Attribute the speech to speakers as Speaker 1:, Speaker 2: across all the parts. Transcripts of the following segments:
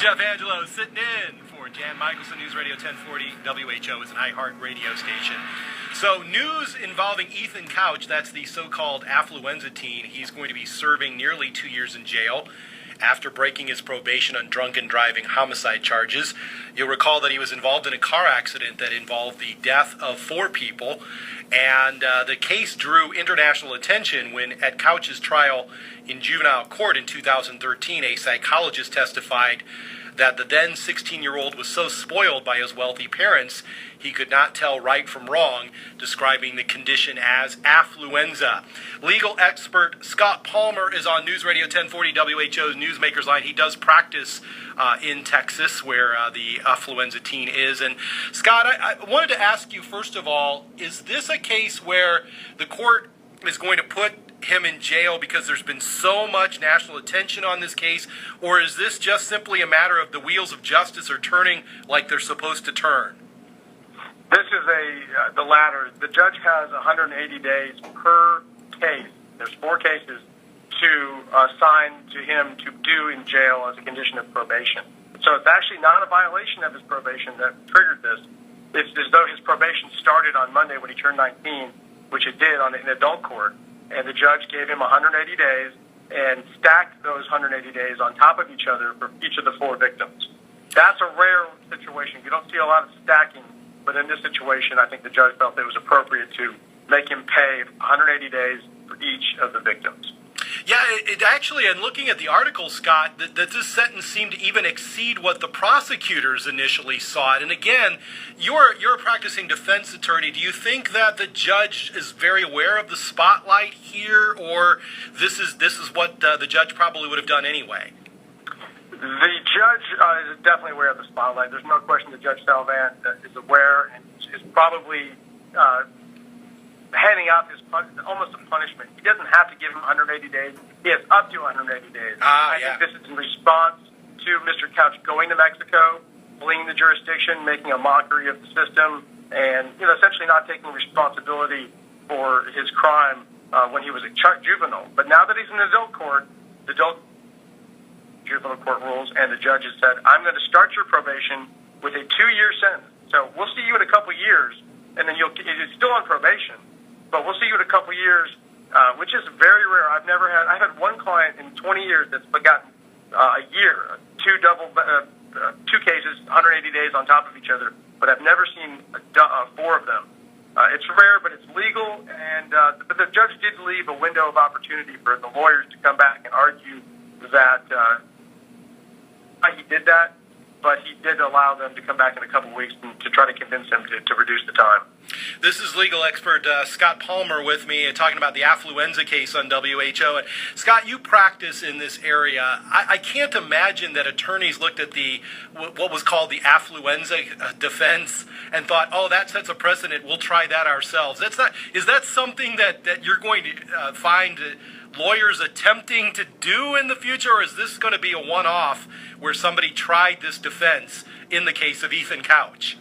Speaker 1: Jeff Angelo sitting in for Jan Michelson. News Radio 1040 WHO is an iHeart radio station. So news involving Ethan Couch, that's the so-called affluenza teen. He's going to be serving nearly 2 years in jail after breaking his probation on drunken driving homicide charges. You'll recall that he was involved in a car accident that involved the death of 4 people, and the case drew international attention when, at Couch's trial in juvenile court in 2013, a psychologist testified that the then 16-year-old was so spoiled by his wealthy parents he could not tell right from wrong, describing the condition as affluenza. Legal expert Scott Palmer is on News Radio 1040 WHO's Newsmakers Line. He does practice in Texas, where the affluenza teen is. And Scott, I wanted to ask you, first of all, is this a case where the court is going to put him in jail because there's been so much national attention on this case, or is this just simply a matter of the wheels of justice are turning like they're supposed to turn?
Speaker 2: This is the latter. The judge has 180 days per case. There's 4 cases to assign to him to do in jail as a condition of probation. So it's actually not a violation of his probation that triggered this. It's as though his probation started on Monday when he turned 19, which it did in adult court, and the judge gave him 180 days and stacked those 180 days on top of each other for each of the 4 victims. That's a rare situation. You don't see a lot of stacking, but in this situation, I think the judge felt it was appropriate to make him pay 180 days for each of the victims.
Speaker 1: Yeah, it actually, and looking at the article, Scott, that this sentence seemed to even exceed what the prosecutors initially sought. And again, you're a practicing defense attorney. Do you think that the judge is very aware of the spotlight here, or this is what the judge probably would have done anyway?
Speaker 2: The judge is definitely aware of the spotlight. There's no question that Judge Salvan is aware and is probably handing out this almost a punishment. He doesn't have to give him 180 days. He has up to 180 days. I think this is in response to Mr. Couch going to Mexico, fleeing the jurisdiction, making a mockery of the system, and essentially not taking responsibility for his crime when he was a juvenile. But now that he's in adult court, the adult juvenile court rules, and the judge has said, I'm going to start your probation with a 2-year sentence. So we'll see you in a couple years, and then you're still on probation. But we'll see you in a couple years, which is very rare. I've had one client in 20 years that's gotten a year, 2 cases, 180 days on top of each other, but I've never seen 4 of them. It's rare, but it's legal, and but the judge did leave a window of opportunity for the lawyers to come back and argue that he did that, but he did allow them to come back in a couple weeks to try to convince him to reduce the time.
Speaker 1: This is legal expert Scott Palmer with me talking about the affluenza case on WHO. And Scott, you practice in this area. I can't imagine that attorneys looked at what was called the affluenza defense and thought, oh, that sets a precedent. We'll try that ourselves. Is that something that you're going to find lawyers attempting to do in the future, or is this going to be a one-off where somebody tried this defense in the case of Ethan Couch?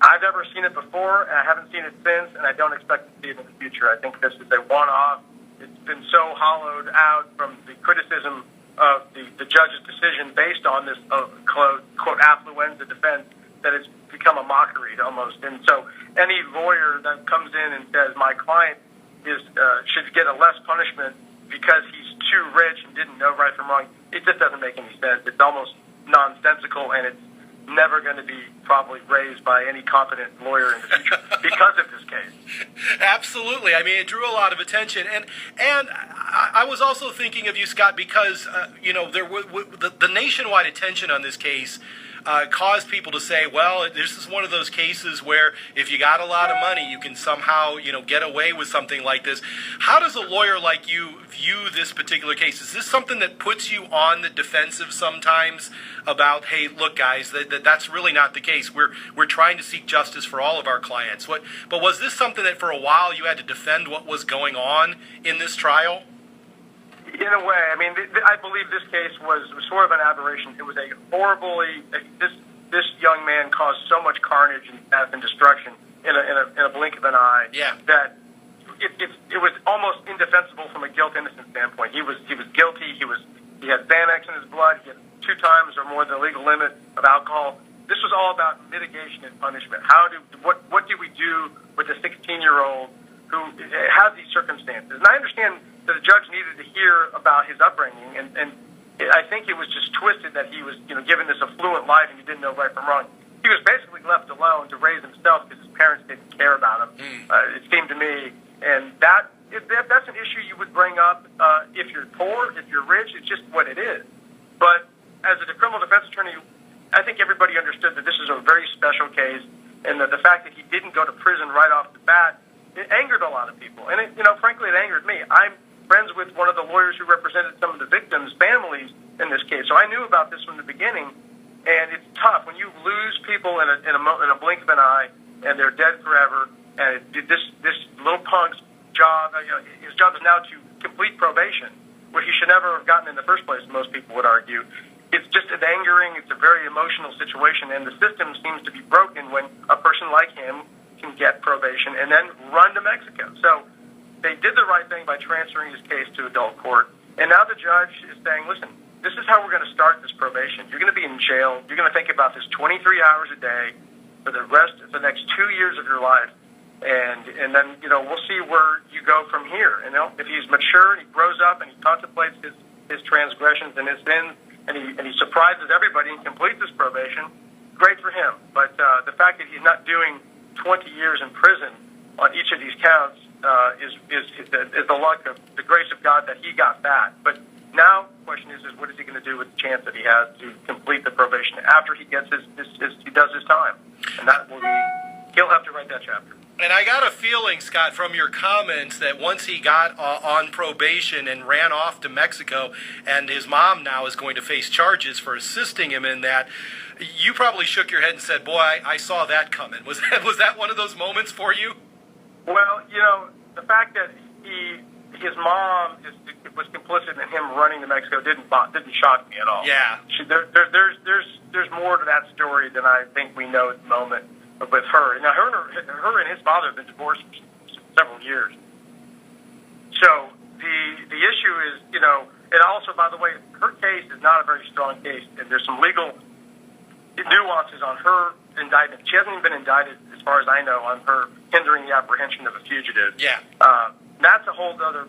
Speaker 2: I've never seen it before, and I haven't seen it since, and I don't expect to see it in the future. I think this is a one-off. It's been so hollowed out from the criticism of the judge's decision based on this quote affluenza defense that it's become a mockery almost. And so any lawyer that comes in and says my client should get a less punishment because he's too rich and didn't know right from wrong, it just doesn't make any sense. It's almost nonsensical, and it's never going to be probably raised by any competent lawyer in the future because of this case.
Speaker 1: Absolutely. I mean, it drew a lot of attention, and I was also thinking of you, Scott, because there the nationwide attention on this case caused people to say, well, this is one of those cases where if you got a lot of money, you can somehow, get away with something like this. How does a lawyer like you view this particular case? Is this something that puts you on the defensive sometimes about, hey, look, guys, that's really not the case. We're trying to seek justice for all of our clients. But was this something that for a while you had to defend what was going on in this trial?
Speaker 2: In a way, I mean, I believe this case was sort of an aberration. It was this young man caused so much carnage and death and destruction in a blink of an eye that it was almost indefensible from a guilt-innocent standpoint. He was guilty. He had Xanax in his blood. He had 2 times or more the legal limit of alcohol. This was all about mitigation and punishment. What do we do with a 16-year-old who has these circumstances? And I understand that the judge needed to hear about his upbringing, and I think it was just twisted that he was, given this affluent life and he didn't know right from wrong. He was basically left alone to raise himself because his parents didn't care about him. It seemed to me, and that's an issue you would bring up if you're poor, if you're rich. It's just what it is. But as a criminal defense attorney, I think everybody understood that this is a very special case, and that the fact that he didn't go to prison right off the bat, it angered a lot of people. And frankly, it angered me. I'm friends with one of the lawyers who represented some of the victims' families in this case, so I knew about this from the beginning. And it's tough when you lose people in a blink of an eye, and they're dead forever. And this little punk's job, his job is now to complete probation, where he should never have gotten in the first place. Most people would argue. It's just an angering. It's a very emotional situation, and the system seems to be broken when a person like him can get probation and then run to Mexico. So they did the right thing by transferring his case to adult court, and now the judge is saying, "Listen, this is how we're going to start this probation. You're going to be in jail. You're going to think about this 23 hours a day for the next 2 years of your life, and then we'll see where you go from here. And if he's mature and he grows up and he contemplates his transgressions and his sins, and he surprises everybody and completes his probation, great for him. But the fact that he's not doing 20 years in prison on each of these counts is the luck of the grace of God that he got that. But now the question is what is he going to do with the chance that he has to complete the probation after he gets he does his time? And he'll have to write that chapter.
Speaker 1: And I got a feeling, Scott, from your comments that once he got on probation and ran off to Mexico, and his mom now is going to face charges for assisting him in that, you probably shook your head and said, "Boy, I saw that coming." Was that one of those moments for you?
Speaker 2: Well, the fact that his mom was complicit in him running to Mexico didn't shock me at all.
Speaker 1: Yeah.
Speaker 2: There's more to that story than I think we know at the moment with her. Now, her and his father have been divorced for several years. So the issue is, and also, by the way, her case is not a very strong case, and there's some legal nuances on her indictment. She hasn't even been indicted, as far as I know, on her hindering the apprehension of a fugitive.
Speaker 1: Yeah.
Speaker 2: That's a whole other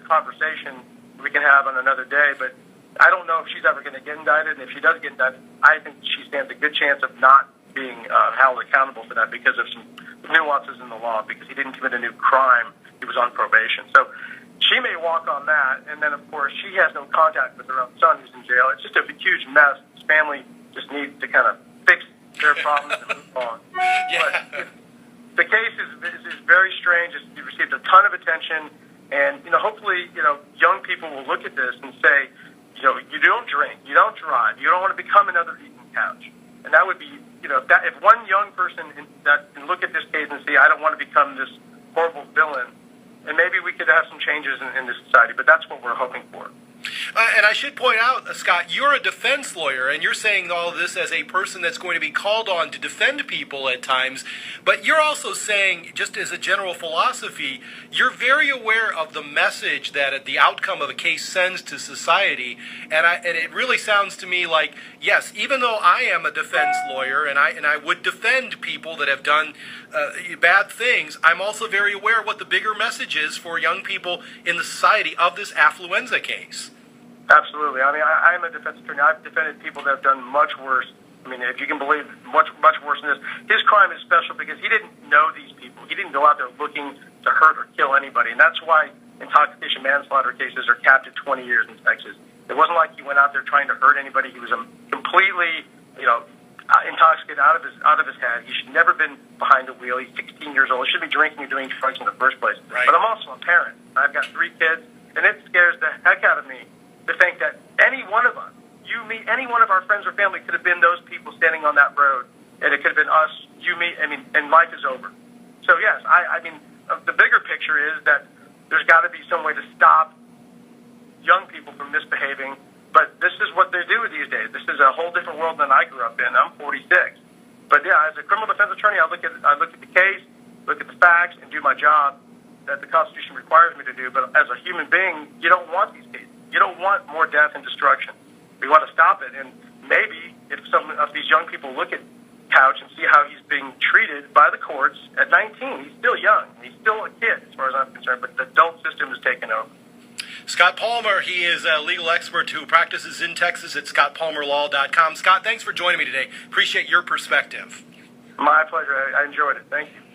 Speaker 2: conversation we can have on another day, but I don't know if she's ever going to get indicted, and if she does get indicted, I think she stands a good chance of not being held accountable for that because of some nuances in the law, because he didn't commit a new crime. He was on probation. So she may walk on that, and then, of course, she has no contact with her own son who's in jail. It's just a huge mess. His family just needs to kind of fix their problems and move on.
Speaker 1: Yeah.
Speaker 2: But the case is very strange. It's received a ton of attention, and hopefully, young people will look at this and say, you don't drink, you don't drive, you don't want to become another Ethan Couch. And that would be, if one young person that can look at this case and say, I don't want to become this horrible villain, and maybe we could have some changes in this society. But that's what we're hoping for.
Speaker 1: And I should point out, Scott, you're a defense lawyer, and you're saying all of this as a person that's going to be called on to defend people at times. But you're also saying, just as a general philosophy, you're very aware of the message that the outcome of a case sends to society. And it really sounds to me like, yes, even though I am a defense lawyer and I would defend people that have done bad things, I'm also very aware of what the bigger message is for young people in the society of this affluenza case.
Speaker 2: Absolutely. I mean, I'm a defense attorney. I've defended people that have done much worse. I mean, if you can believe, much worse than this. His crime is special because he didn't know these people. He didn't go out there looking to hurt or kill anybody. And that's why intoxication manslaughter cases are capped at 20 years in Texas. It wasn't like he went out there trying to hurt anybody. He was completely, intoxicated out of his head. He should never have been behind the wheel. He's 16 years old. He should be drinking and doing drugs in the first place.
Speaker 1: Right.
Speaker 2: But I'm also a parent. I've got 3 kids, and it scares the heck out of me to think that any one of us, you, me, any one of our friends or family could have been those people standing on that road, and it could have been us, you, me, and life is over. So yes, I mean, the bigger picture is that there's got to be some way to stop young people from misbehaving, but this is what they do these days. This is a whole different world than I grew up in. I'm 46. But yeah, as a criminal defense attorney, I look at the case, look at the facts, and do my job that the Constitution requires me to do. But as a human being, you don't want these cases. You don't want more death and destruction. We want to stop it. And maybe if some of these young people look at Couch and see how he's being treated by the courts at 19, he's still young. He's still a kid as far as I'm concerned, but the adult system is taking over.
Speaker 1: Scott Palmer, he is a legal expert who practices in Texas at scottpalmerlaw.com. Scott, thanks for joining me today. Appreciate your perspective.
Speaker 2: My pleasure. I enjoyed it. Thank you.